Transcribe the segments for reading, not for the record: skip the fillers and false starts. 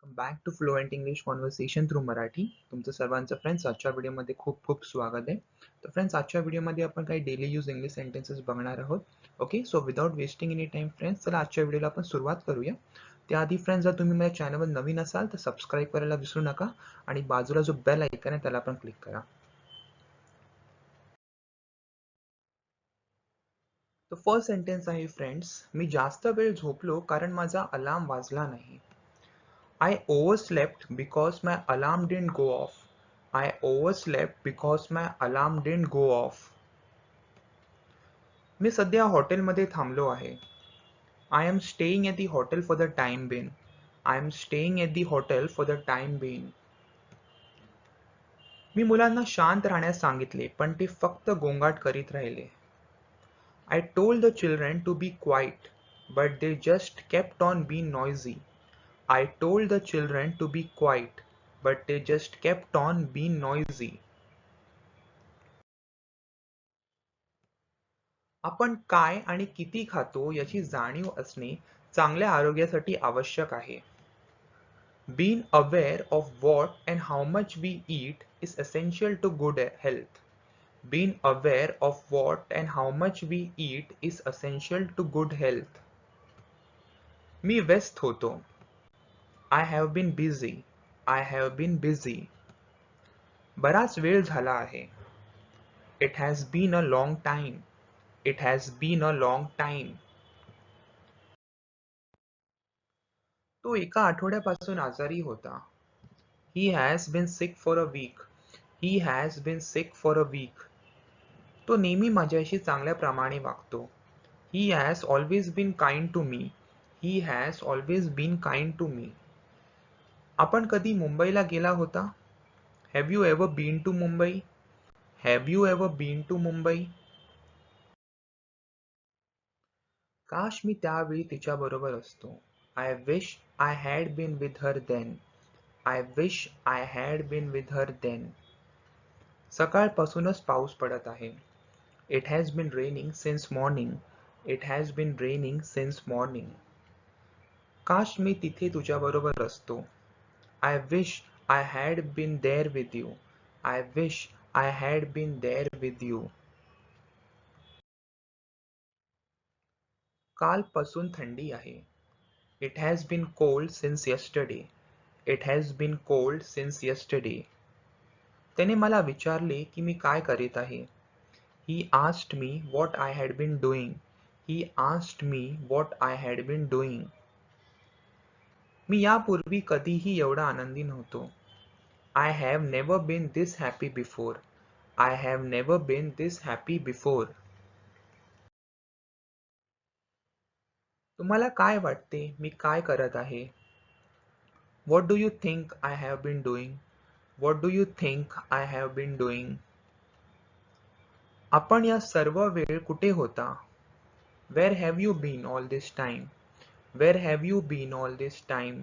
Welcome back to fluent English conversation through Marathi. तुमचं सर्वांचं friends आजच्या व्हिडिओमध्ये खूप खूप स्वागत आहे. तर फ्रेंड्स आजच्या व्हिडिओमध्ये आपण काही डेली यूज इंग्लिश सेंटेन्सेस बघणार आहोत. Okay, so without wasting any time friends, चला आजच्या व्हिडिओला आपण सुरुवात करूया. त्याआधी फ्रेंड्स, जर तुम्ही माझ्या चॅनलवर नवीन असाल तर सबस्क्राईब करायला विसरू नका आणि बाजूला जो बेल आयकॉन आहे त्याला पण क्लिक करा. तर फर्स्ट सेंटेन्स आहे फ्रेंड्स, मी जास्त वेळ झोपलो कारण माझा अलार्म वाजला नाही. I overslept because my alarm didn't go off. I overslept because my alarm didn't go off. मी सध्या हॉटेलमध्ये थांबलो आहे. I am staying at the hotel for the time being. I am staying at the hotel for the time being. मी मुलांना शांत राहण्यास सांगितले, पण ते फक्त गोंगाट करीत राहिले. I told the children to be quiet, but they just kept on being noisy. I told the children to be quiet, but they just kept on being noisy. आपण काय आणि किती खातो याची जाणीव असणे चांगल्या आरोग्यासाठी आवश्यक आहे. Being aware of what and how much we eat is essential to good health. Being aware of what and how much we eat is essential to good health. मी व्यस्त होतो. I have been busy. I have been busy. बराच वेळ झाला आहे. It has been a long time. It has been a long time. तो एका आठवड्यापासून आजारी होता. He has been sick for a week. He has been sick for a week. तो नेहमी माझ्याशी चांगल्या प्रमाणे वागतो. He has always been kind to me. He has always been kind to me. आपण कधी मुंबईला गेला होता? Have you ever been to Mumbai? Have you ever been to Mumbai? काश मी त्यावेळी तिच्याबरोबर असतो. I wish I had been with her then. I wish I had been with her then. सकाळपासूनच पाऊस पडत आहे. It has been raining since morning. It has been raining since morning. काश मी तिथे तुझ्याबरोबर असतो. I wish I had been there with you. I wish I had been there with you. कालपासून थंडी आहे. It has been cold since yesterday. It has been cold since yesterday. त्याने मला विचारले की मी काय करीत आहे. He asked me what I had been doing. He asked me what I had been doing. मी यापूर्वी कधीही एवढा आनंदी नव्हतो. I have never been this happy before. I have never been this happy before. तुम्हाला काय वाटते मी काय करत आहे? What do you think I have been doing? What do you think I have been doing? आपण या सर्व वेळ कुठे होता? Where have you been all this time? Where have you been all this time?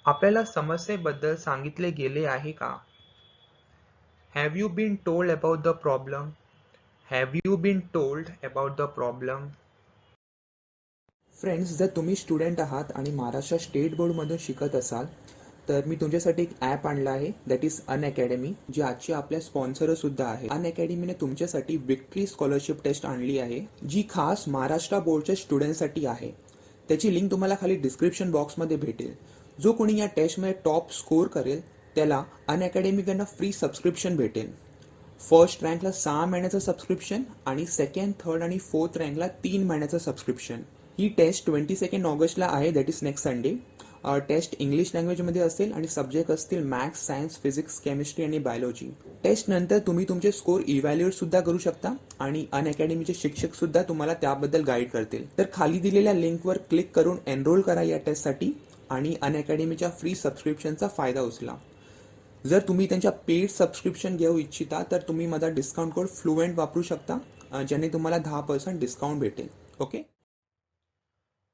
आपल्याला समस्येबद्दल सांगितले गेले आहे का? Have you been told about the problem? Have you been told about the problem? Friends, जर तुम्ही स्टुडंट आहात आणि महाराष्ट्र स्टेट बोर्डमधून शिकत असाल तर मी तुमच्यासाठी एक ॲप आणला आहे, दॅट इज अनअकॅडमी, जी आजची आपल्या स्पॉन्सर सुद्धा आहे. अनअकॅडमीने तुमच्यासाठी विक्ट्री स्कॉलरशिप टेस्ट आणली आहे, जी खास महाराष्ट्र बोर्डच्या स्टुडंटसाठी आहे. त्याची लिंक तुम्हाला खाली डिस्क्रिप्शन बॉक्समध्ये भेटेल. जो कोणी या टेस्टमध्ये टॉप स्कोर करेल त्याला अनअकॅडमीकडनं फ्री सबस्क्रिप्शन भेटेल. फर्स्ट रँकला 6 महिन्याचं सबस्क्रिप्शन आणि सेकंड, थर्ड आणि फोर्थ रँकला 3 महिन्याचं सबस्क्रिप्शन. ही टेस्ट 22 ऑगस्टला आहे, that is next Sunday. Test English लँग्वेजमध्ये असेल आणि सब्जेक्ट असतील मॅथ्स, सायन्स, फिजिक्स, केमिस्ट्री आणि बायोलॉजी. टेस्ट नंतर तुम्ही तुमचे स्कोर इव्हॅल्युएट सुद्धा करू शकता आणि अनअकॅडमीचे शिक्षक सुद्धा तुम्हाला त्याबद्दल गाईड करतील. तर खाली दिलेल्या लिंकवर क्लिक करून एनरोल करा या टेस्टसाठी आणि अनअकॅडमीच्या फ्री सबस्क्रिप्शनचा फायदा उचला. जर तुम्ही त्यांच्या पेड सबस्क्रिप्शन घेऊ इच्छिता तर तुम्ही माझा डिस्काउंट कोड फ्लुएंट वापरू शकता, ज्याने तुम्हाला 10% डिस्काउंट भेटेल. ओके.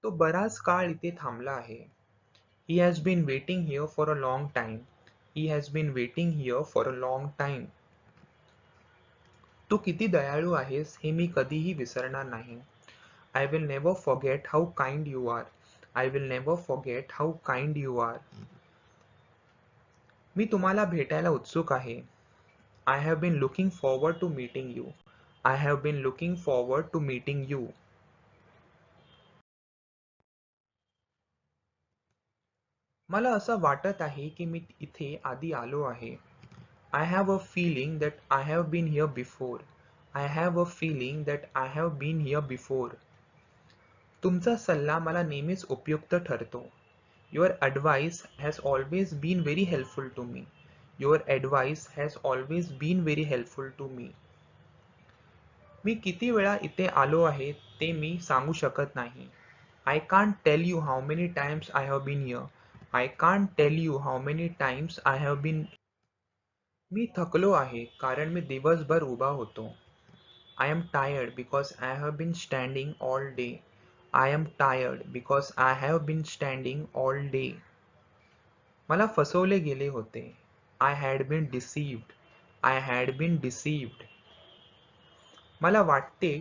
तो बराच काळ इथे थांबला आहे. He has been waiting here for a long time. He has been waiting here for a long time. तू किती दयाळू आहेस हे मी कधीही विसरणार नाही. I will never forget how kind you are. I will never forget how kind you are. मी तुम्हाला भेटायला उत्सुक आहे. I have been looking forward to meeting you. I have been looking forward to meeting you. मला असं वाटत आहे की मी इथे आधी आलो आहे. I have a feeling that I have been here before. I have a feeling that I have been here before. तुमचा सल्ला मला नेहमीच उपयुक्त ठरतो. Your advice has always been very helpful to me. Your advice has always been very helpful to me. मी किती वेळा इथे आलो आहे ते मी सांगू शकत नाही. I can't tell you how many times I have been here. I can't tell you how many times I have been. मी थकलो आहे कारण मी दिवसभर उभा होतो. I am tired because I have been standing all day. I am tired because I have been standing all day. मला फसवले गेले होते. I had been deceived. I had been deceived. मला वाटते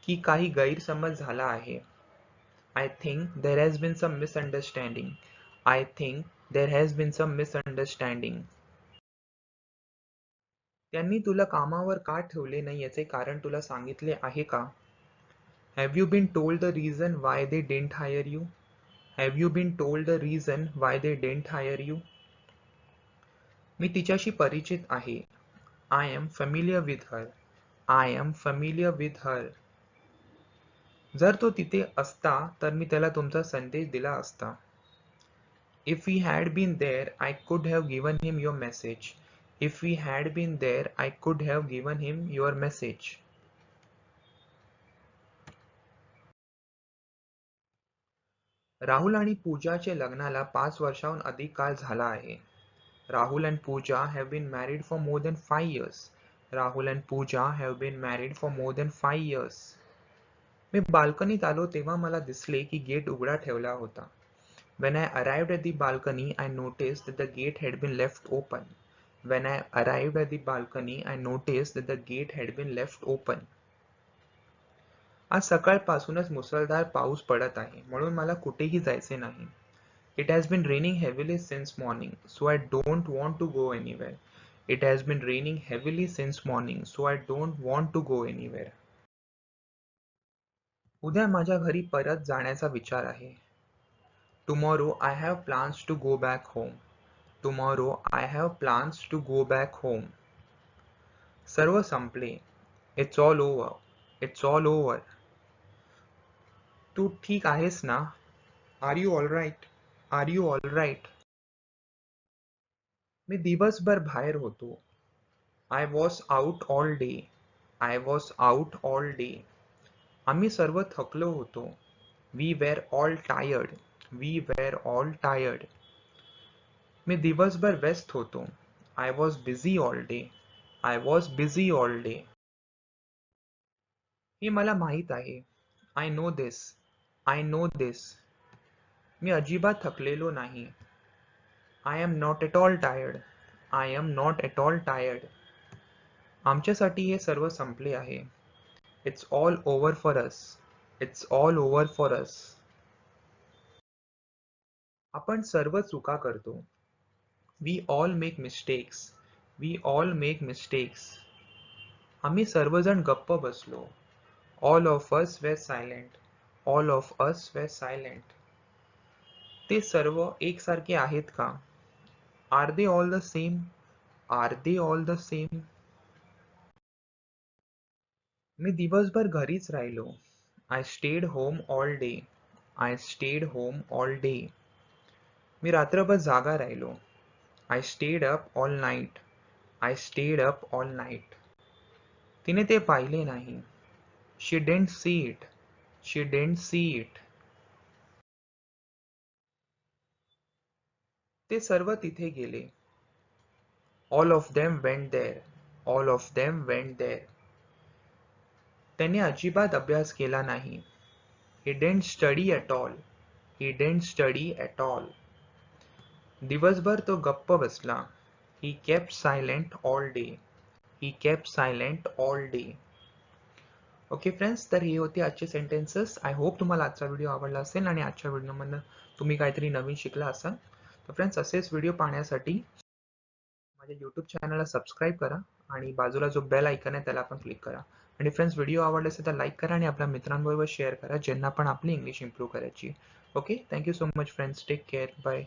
की काही गैरसमज झाला आहे. I think there has been some misunderstanding. I think there has been some misunderstanding. त्यांनी तुला कामावर का ठेवले नाही याचे कारण तुला सांगितले आहे का? Have you been told the reason why they didn't hire you? Have you been told the reason why they didn't hire you? मी तिच्याशी परिचित आहे. I am familiar with her. I am familiar with her. जर तो तिथे असता तर मी त्याला तुमचा संदेश दिला असता. If he had been there, I could have given him your message. If he had been there, I could have given him your message. Rahul आणि पूजाचे लग्नाला 5 वर्षाहून अधिक काळ झाला आहे. Rahul and Pooja have been married for more than 5 years. Rahul and Pooja have been married for more than 5 years. मी बाल्कनीत आलो तेव्हा मला दिसले की गेट उघडा ठेवला होता. When I arrived at the balcony, I noticed that the gate had been left open. When I arrived at the balcony, I noticed that the gate had been left open. आज सकाळपासूनच मुसळधार पाऊस पडत आहे, म्हणून मला कुठेही जायचे नाही. It has been raining heavily since morning, so I don't want to go anywhere. It has been raining heavily since morning, so I don't want to go anywhere. उद्या माझ्या घरी परत जाण्याचा विचार आहे. Tomorrow I have plans to go back home. Tomorrow I have plans to go back home. सर्व संपले. It's all over. It's all over. तू ठीक आहेस ना? Are you all right? Are you all right? मी दिवसभर बाहेर होतो. I was out all day. I was out all day. आम्ही सर्व थकलो होतो. We were all tired. We were all tired. मी दिवसभर व्यस्त होतो. I was busy all day. I was busy all day. हे मला माहित आहे. I know this. I know this. मी अजिबात थकलेलो नाही. I am not at all tired. I am not at all tired. आमच्यासाठी हे सर्व संपले आहे. It's all over for us. It's all over for us. आपण सर्व चुका करतो. We all make mistakes. We all make mistakes. आम्ही सर्वजण गप्प बसलो. All of us were silent. All of us were silent. ते सर्व एकसारखे आहेत का? Are they all the same? Are they all the same? मी दिवसभर घरीच राहिलो. I stayed home all day. I stayed home all day. मी रात्रभर जागा राहिलो. I stayed up all night. I stayed up all night. तिने ते पाहिले नाही. She didn't see it. She didn't see it. ते सर्व तिथे गेले. All of them went there. All of them went there. त्याने अजिबात अभ्यास केला नाही. He didn't study at all. He didn't study at all. दिवसभर तो गप्प बसला. He kept silent all day. He kept silent all day. Okay friends, तर हे होते आजचे सेंटेन्सेस. आय होप तुम्हाला आजचा व्हिडिओ आवडला असेल आणि आजच्या व्हिडिओमधनं तुम्ही काहीतरी नवीन शिकला असाल. तर फ्रेंड्स, असेच व्हिडिओ पाहण्यासाठी माझ्या यूट्यूब चॅनलला सबस्क्राईब करा आणि बाजूला जो बेल आयकन आहे त्याला पण क्लिक करा. आणि फ्रेंड्स, व्हिडिओ आवडले असेल तर लाईक करा आणि आपल्या मित्रांबरोबर शेअर करा ज्यांना पण आपली इंग्लिश इम्प्रूव्ह करायची. Okay, thank you so much friends, take care, bye.